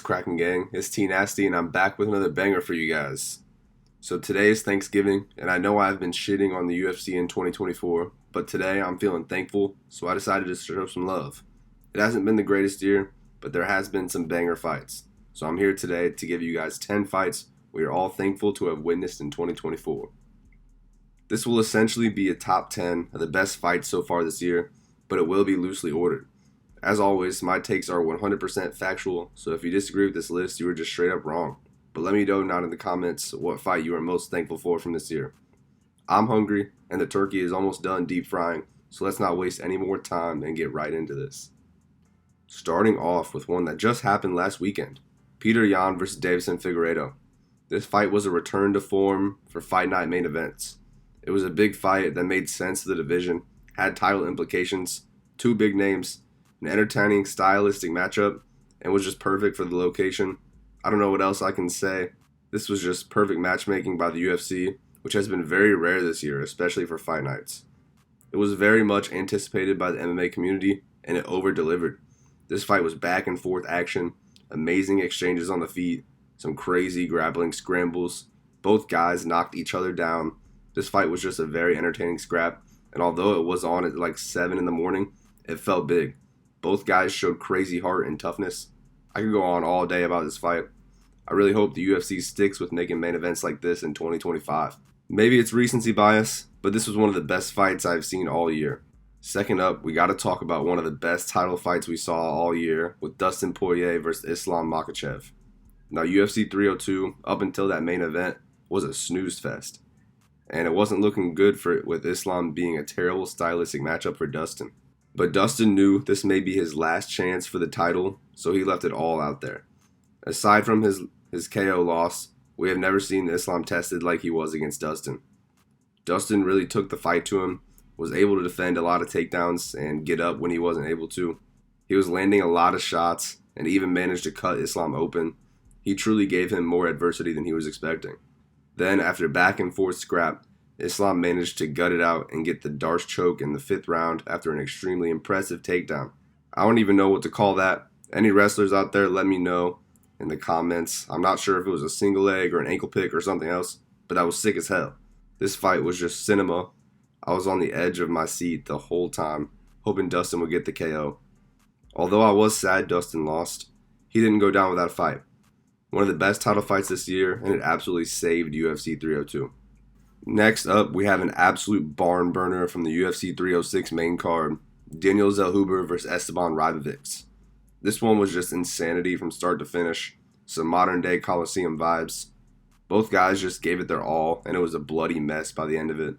cracking gang? It's T Nasty and I'm back with another banger for you guys. So today is Thanksgiving and I know I've been shitting on the UFC in 2024, but today I'm feeling thankful, so I decided to show some love. It hasn't been the greatest year, but there has been some banger fights. So I'm here today to give you guys 10 fights we are all thankful to have witnessed in 2024. This will essentially be a top 10 of the best fights so far this year, but it will be loosely ordered. As always, my takes are 100% factual, so if you disagree with this list, you are just straight up wrong. But let me know down in the comments what fight you are most thankful for from this year. I'm hungry, and the turkey is almost done deep frying, so let's not waste any more time and get right into this. Starting off with one that just happened last weekend, Petr Yan vs. Deiveson Figueiredo. This fight was a return to form for Fight Night main events. It was a big fight that made sense to the division, had title implications, two big names, an entertaining stylistic matchup, and was just perfect for the location. I don't know what else I can say. This was just perfect matchmaking by the UFC, which has been very rare this year, especially for fight nights. It was very much anticipated by the MMA community, and it over-delivered. This fight was back and forth action, amazing exchanges on the feet, some crazy grappling scrambles. Both guys knocked each other down. This fight was just a very entertaining scrap, and although it was on at like 7 in the morning, it felt big. Both guys showed crazy heart and toughness. I could go on all day about this fight. I really hope the UFC sticks with making main events like this in 2025. Maybe it's recency bias, but this was one of the best fights I've seen all year. Second up, we gotta talk about one of the best title fights we saw all year with Dustin Poirier versus Islam Makhachev. Now UFC 302, up until that main event, was a snooze fest. And it wasn't looking good for it with Islam being a terrible stylistic matchup for Dustin. But Dustin knew this may be his last chance for the title, so he left it all out there. Aside from his KO loss, we have never seen Islam tested like he was against Dustin. Dustin really took the fight to him, was able to defend a lot of takedowns and get up when he wasn't able to. He was landing a lot of shots and even managed to cut Islam open. He truly gave him more adversity than he was expecting. Then, after back and forth scrap, Islam managed to gut it out and get the Darce choke in the 5th round after an extremely impressive takedown. I don't even know what to call that. Any wrestlers out there, let me know in the comments. I'm not sure if it was a single leg or an ankle pick or something else, but I was sick as hell. This fight was just cinema. I was on the edge of my seat the whole time, hoping Dustin would get the KO. Although I was sad Dustin lost, he didn't go down without a fight. One of the best title fights this year, and it absolutely saved UFC 302. Next up, we have an absolute barn burner from the UFC 306 main card, Daniel Zel-Huber vs. Esteban Rovix. This one was just insanity from start to finish, some modern day Coliseum vibes. Both guys just gave it their all, and it was a bloody mess by the end of it.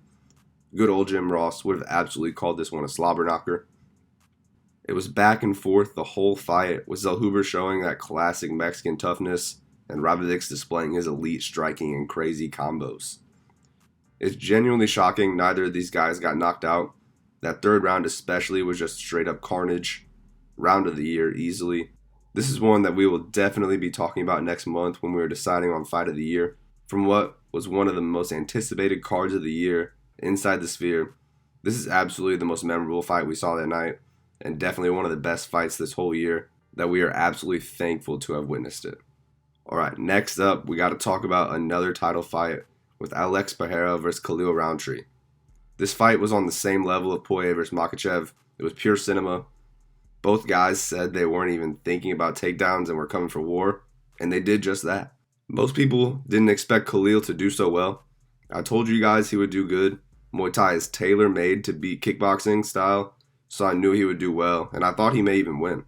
Good old Jim Ross would have absolutely called this one a slobber knocker. It was back and forth the whole fight, with Zel-Huber showing that classic Mexican toughness, and Rovix displaying his elite striking and crazy combos. It's genuinely shocking neither of these guys got knocked out. That 3rd round especially was just straight up carnage. Round of the year easily. This is one that we will definitely be talking about next month when we are deciding on fight of the year. From what was one of the most anticipated cards of the year inside the Sphere, this is absolutely the most memorable fight we saw that night, and definitely one of the best fights this whole year that we are absolutely thankful to have witnessed it. Alright, next up we got to talk about another title fight with Alex Pereira vs. Khalil Rountree. This fight was on the same level of Poirier vs. Makhachev. It was pure cinema. Both guys said they weren't even thinking about takedowns and were coming for war, and they did just that. Most people didn't expect Khalil to do so well. I told you guys he would do good. Muay Thai is tailor-made to beat kickboxing style, so I knew he would do well, and I thought he may even win.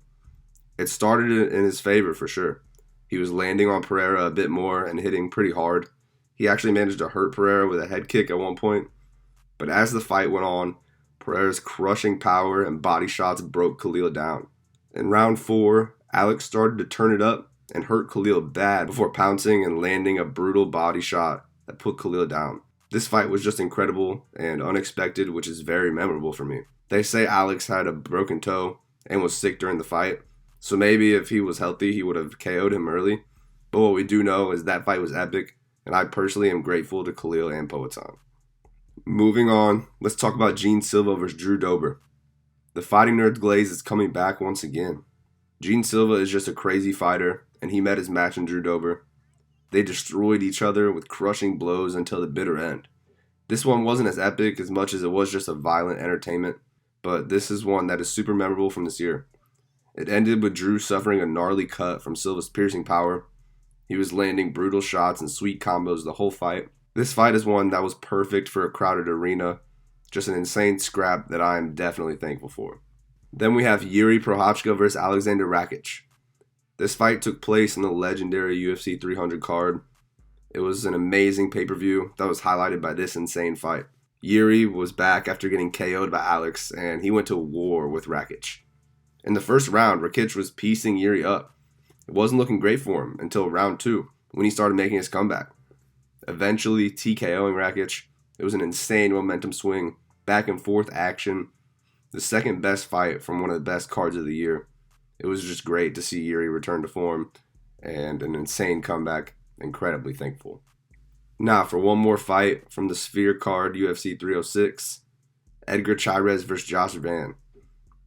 It started in his favor for sure. He was landing on Pereira a bit more and hitting pretty hard. He actually managed to hurt Pereira with a head kick at one point. But as the fight went on, Pereira's crushing power and body shots broke Khalil down. In round 4, Alex started to turn it up and hurt Khalil bad before pouncing and landing a brutal body shot that put Khalil down. This fight was just incredible and unexpected, which is very memorable for me. They say Alex had a broken toe and was sick during the fight, so maybe if he was healthy, he would have KO'd him early. But what we do know is that fight was epic, and I personally am grateful to Khalil and Poatan. Moving on, let's talk about Gene Silva versus Drew Dober. The Fighting Nerds glaze is coming back once again. Gene Silva is just a crazy fighter, and he met his match in Drew Dober. They destroyed each other with crushing blows until the bitter end. This one wasn't as epic as much as it was just a violent entertainment, but this is one that is super memorable from this year. It ended with Drew suffering a gnarly cut from Silva's piercing power. He was landing brutal shots and sweet combos the whole fight. This fight is one that was perfect for a crowded arena, just an insane scrap that I am definitely thankful for. Then we have Yuri Prochazka versus Alexander Rakic. This fight took place in the legendary UFC 300 card. It was an amazing pay-per-view that was highlighted by this insane fight. Yuri was back after getting KO'd by Alex, and he went to war with Rakic. In the first round, Rakic was piecing Yuri up. It wasn't looking great for him until round 2, when he started making his comeback. Eventually TKOing Rakic. It was an insane momentum swing, back and forth action. The second best fight from one of the best cards of the year. It was just great to see Yuri return to form, and an insane comeback. Incredibly thankful. Now for one more fight from the Sphere card, UFC 306, Edgar Chyz versus Josh Van.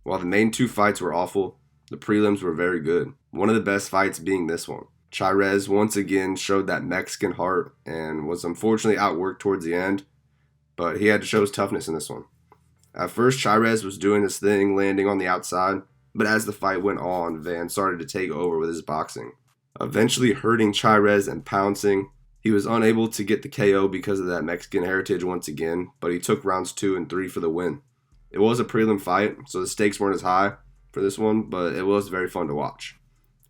While the main 2 fights were awful, the prelims were very good. One of the best fights being this one. Chyz once again showed that Mexican heart and was unfortunately outworked towards the end, but he had to show his toughness in this one. At first, Chyz was doing his thing, landing on the outside, but as the fight went on, Van started to take over with his boxing. Eventually hurting Chyz and pouncing. He was unable to get the KO because of that Mexican heritage once again, but he took rounds 2 and 3 for the win. It was a prelim fight, so the stakes weren't as high for this one, but it was very fun to watch.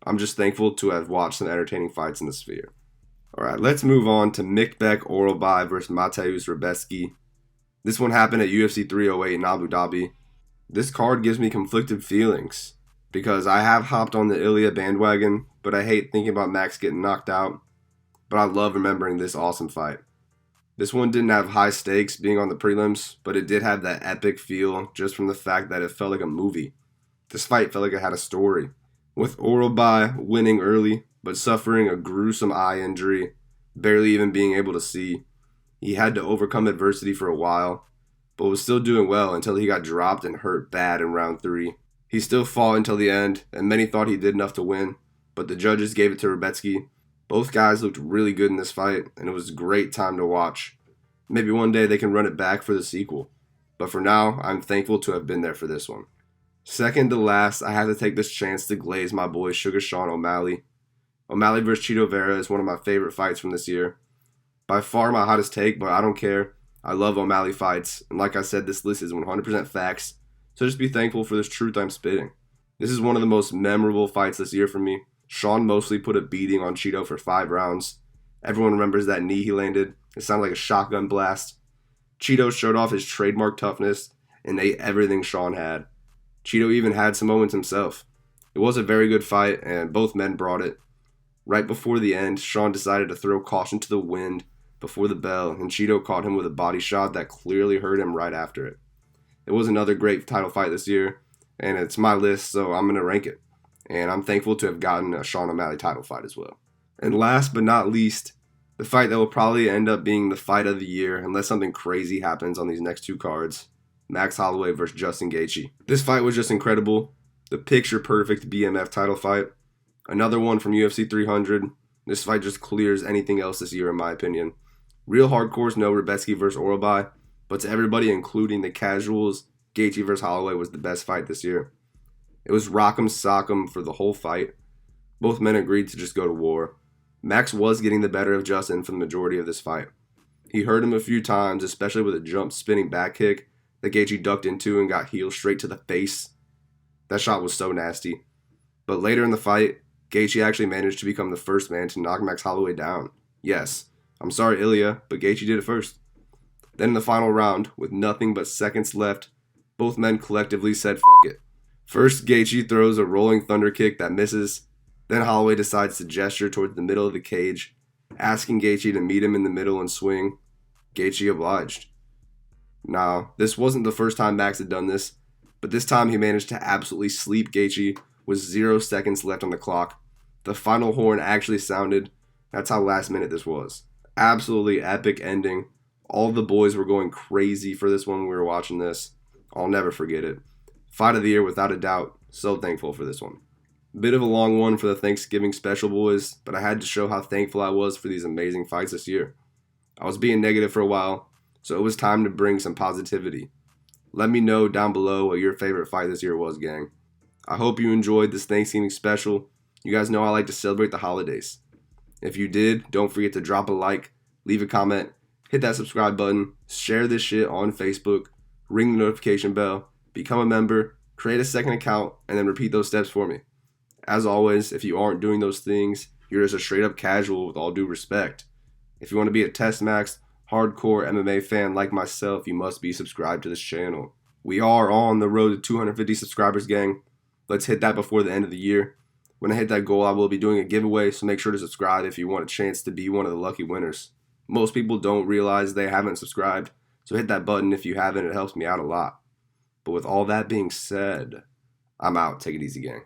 I'm just thankful to have watched some entertaining fights in the Sphere. Alright, let's move on to Mikbek Orolbay versus Mateusz Rebecki. This one happened at UFC 308 in Abu Dhabi. This card gives me conflicted feelings, because I have hopped on the Ilya bandwagon, but I hate thinking about Max getting knocked out. But I love remembering this awesome fight. This one didn't have high stakes being on the prelims, but it did have that epic feel just from the fact that it felt like a movie. This fight felt like it had a story. With Orolbay winning early, but suffering a gruesome eye injury, barely even being able to see. He had to overcome adversity for a while, but was still doing well until he got dropped and hurt bad in round 3. He still fought until the end, and many thought he did enough to win, but the judges gave it to Rebecki. Both guys looked really good in this fight, and it was a great time to watch. Maybe one day they can run it back for the sequel, but for now, I'm thankful to have been there for this one. Second to last, I have to take this chance to glaze my boy Sugar Sean O'Malley. O'Malley vs. Chito Vera is one of my favorite fights from this year. By far my hottest take, but I don't care. I love O'Malley fights, and like I said, this list is 100% facts, so just be thankful for this truth I'm spitting. This is one of the most memorable fights this year for me. Sean mostly put a beating on Chito for 5 rounds. Everyone remembers that knee he landed. It sounded like a shotgun blast. Chito showed off his trademark toughness and ate everything Sean had. Chito even had some moments himself. It was a very good fight, and both men brought it. Right before the end, Sean decided to throw caution to the wind before the bell, and Chito caught him with a body shot that clearly hurt him right after it. It was another great title fight this year, and it's my list, so I'm going to rank it. And I'm thankful to have gotten a Sean O'Malley title fight as well. And last but not least, the fight that will probably end up being the fight of the year unless something crazy happens on these next 2 cards. Max Holloway versus Justin Gaethje. This fight was just incredible. The picture-perfect BMF title fight. Another one from UFC 300. This fight just clears anything else this year in my opinion. Real hardcores know Rebecki versus Orolbay, but to everybody including the casuals, Gaethje versus Holloway was the best fight this year. It was rock'em sock'em for the whole fight. Both men agreed to just go to war. Max was getting the better of Justin for the majority of this fight. He hurt him a few times, especially with a jump spinning back kick that Gaethje ducked into and got heel straight to the face. That shot was so nasty. But later in the fight, Gaethje actually managed to become the first man to knock Max Holloway down. Yes, I'm sorry Ilya, but Gaethje did it first. Then in the final round, with nothing but seconds left, both men collectively said fuck it. First, Gaethje throws a rolling thunder kick that misses. Then Holloway decides to gesture towards the middle of the cage, asking Gaethje to meet him in the middle and swing. Gaethje obliged. Now, this wasn't the first time Max had done this, but this time he managed to absolutely sleep Gaethje with 0 seconds left on the clock. The final horn actually sounded. That's how last minute this was. Absolutely epic ending. All the boys were going crazy for this when we were watching this. I'll never forget it. Fight of the year without a doubt. So thankful for this one. Bit of a long one for the Thanksgiving special, boys, but I had to show how thankful I was for these amazing fights this year. I was being negative for a while, so it was time to bring some positivity. Let me know down below what your favorite fight this year was, gang. I hope you enjoyed this Thanksgiving special. You guys know I like to celebrate the holidays. If you did, don't forget to drop a like, leave a comment, hit that subscribe button, share this shit on Facebook, ring the notification bell, become a member, create a second account, and then repeat those steps for me. As always, if you aren't doing those things, you're just a straight up casual with all due respect. If you want to be a Test Max, hardcore MMA fan like myself, you must be subscribed to this channel. We are on the road to 250 subscribers, gang. Let's hit that before the end of the year. When I hit that goal, I will be doing a giveaway, so make sure to subscribe if you want a chance to be one of the lucky winners. Most people don't realize they haven't subscribed, so hit that button if you haven't. It helps me out a lot. But with all that being said, I'm out. Take it easy, gang.